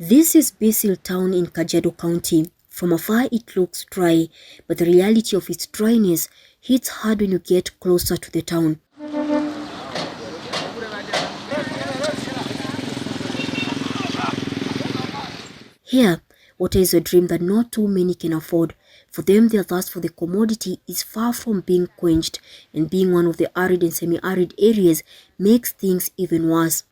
This is Bisil town in Kajiado County. From afar it looks dry, but the reality of its dryness hits hard when you get closer to the town. Here, water is a dream that not too many can afford. For them, their thirst for the commodity is far from being quenched, and being one of the arid and semi-arid areas makes things even worse.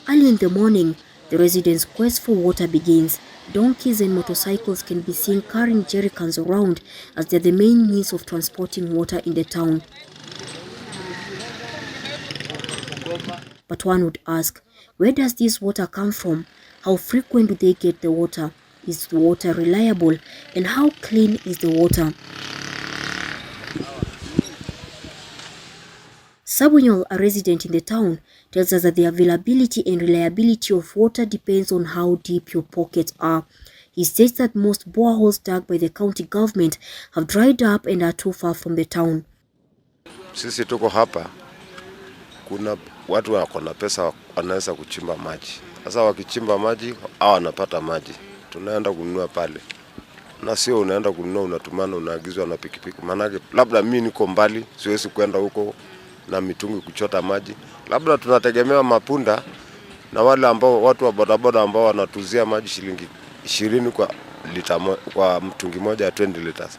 Early in the morning, the residents' quest for water begins. Donkeys and motorcycles can be seen carrying jerrycans around as they're the main means of transporting water in the town. But one would ask, where does this water come from? How frequent do they get the water? Is the water reliable? And how clean is the water? Sabunyol, a resident in the town, tells us that the availability and reliability of water depends on how deep your pockets are. He states that most boreholes dug by the county government have dried up and are too far from the town. Sisi tuko hapa, kuna watu wako na pesa wanaweza kuchimba maji. Sasa wakichimba maji, hao wanapata maji. Tunaenda kununua pale. Na sio unaenda kununua unatumana unaagizwa na pikipiki. Maana labda mimi niko mbali, siwezi kwenda huko na mitungi kuchota maji. Labda tunategemea mapunda na wale ambao watu wa bodaboda ambao wanatuzia maji shilingi 20 kwa mtungi moja ya 20 liters.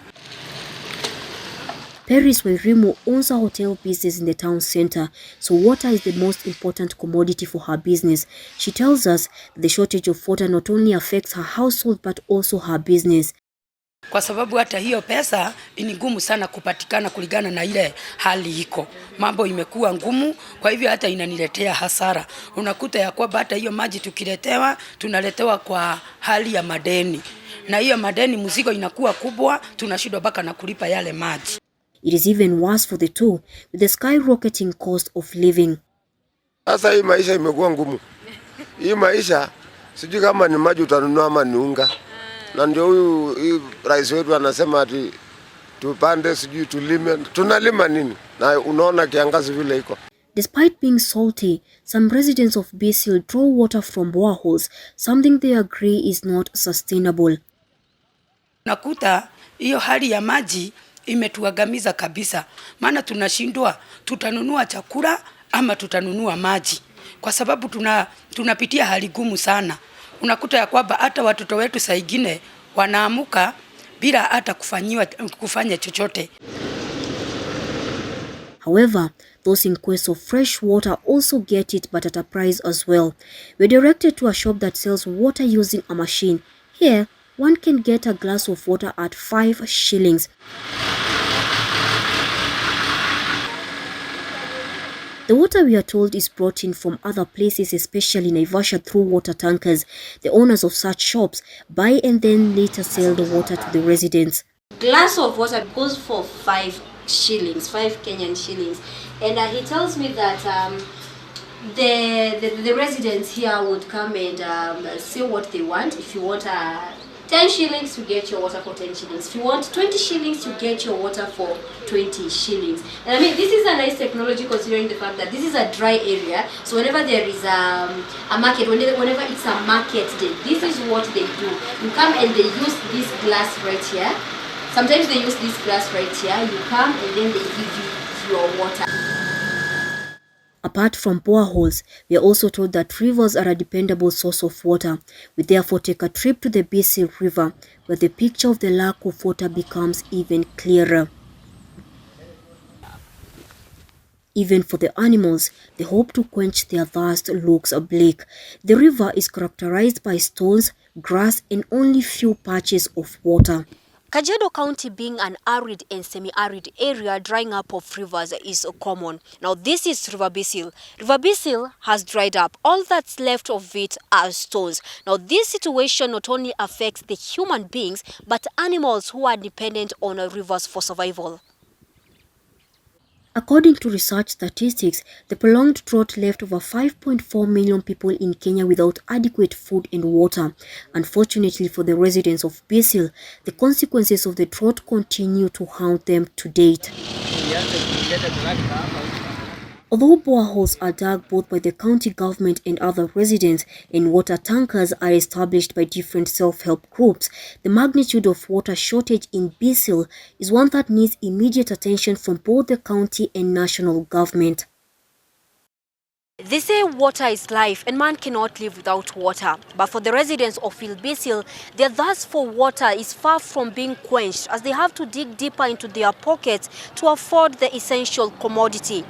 Paris Wairimu owns a hotel business in the town center, so water is the most important commodity for her business. She tells us the shortage of water not only affects her household but also her business. Kwa sababu hata hiyo pesa ni ngumu sana kupatikana kulingana na ile hali iko. Mambo imekuwa ngumu, kwa hivyo hata inaniletea hasara. Unakuta ya kwamba hata hiyo maji tukiletewa, tunaletewa kwa hali ya madeni. Na hiyo madeni mzigo inakuwa kubwa, tunashindwa mpaka na kulipa yale maji. It is even worse for the two, with the skyrocketing cost of living. Sasa hii maisha imekuwa ngumu. Hii maisha sijui kama ni maji utanunua ama ni unga. Na ndio huyu rais wetu anasema ati tupande sijui tulime. Tunalima nini? Na unaona kiangazi vile iko. Despite being salty, some residents of Bisil draw water from boreholes, something they agree is not sustainable. Nakuta hiyo hali ya maji imetuagamiza kabisa. Maana tunashindwa tutanunua chakula ama tutanunua maji. Kwa sababu tunapitia hali gumu sana. Unakuta ya kwamba hata watoto wetu saa ingine wanaamuka bila hata kufanya chochote. However, those in quest of fresh water also get it, but at a price as well. We're directed to a shop that sells water using a machine. Here, one can get a glass of water at 5 shillings. The water, we are told, is brought in from other places, especially Naivasha, through water tankers. The owners of such shops buy and then later sell the water to the residents. Glass of water goes for 5 shillings, 5 Kenyan shillings. And he tells me that the residents here would come and say what they want. If you want 10 shillings, you get your water for 10 shillings. If you want 20 shillings, you get your water for 20 shillings. And I mean, this is a nice technology considering the fact that this is a dry area. So whenever there is a market, whenever it's a market day, this is what they do. You come and they use this glass right here. Sometimes they use this glass right here. You come and then they give you your water. Apart from boreholes, we are also told that rivers are a dependable source of water. We therefore take a trip to the Bisil River, where the picture of the lack of water becomes even clearer. Even for the animals, the hope to quench their thirst looks bleak. The river is characterized by stones, grass, and only few patches of water. Kajiado County being an arid and semi-arid area, drying up of rivers is common. Now this is River Bisil. River Bisil has dried up. All that's left of it are stones. Now this situation not only affects the human beings, but animals who are dependent on rivers for survival. According to research statistics, the prolonged drought left over 5.4 million people in Kenya without adequate food and water. Unfortunately for the residents of Bisil, the consequences of the drought continue to haunt them to date. Although boreholes are dug both by the county government and other residents, and water tankers are established by different self-help groups, the magnitude of water shortage in Bisil is one that needs immediate attention from both the county and national government. They say water is life and man cannot live without water. But for the residents of Bisil, their thirst for water is far from being quenched as they have to dig deeper into their pockets to afford the essential commodity.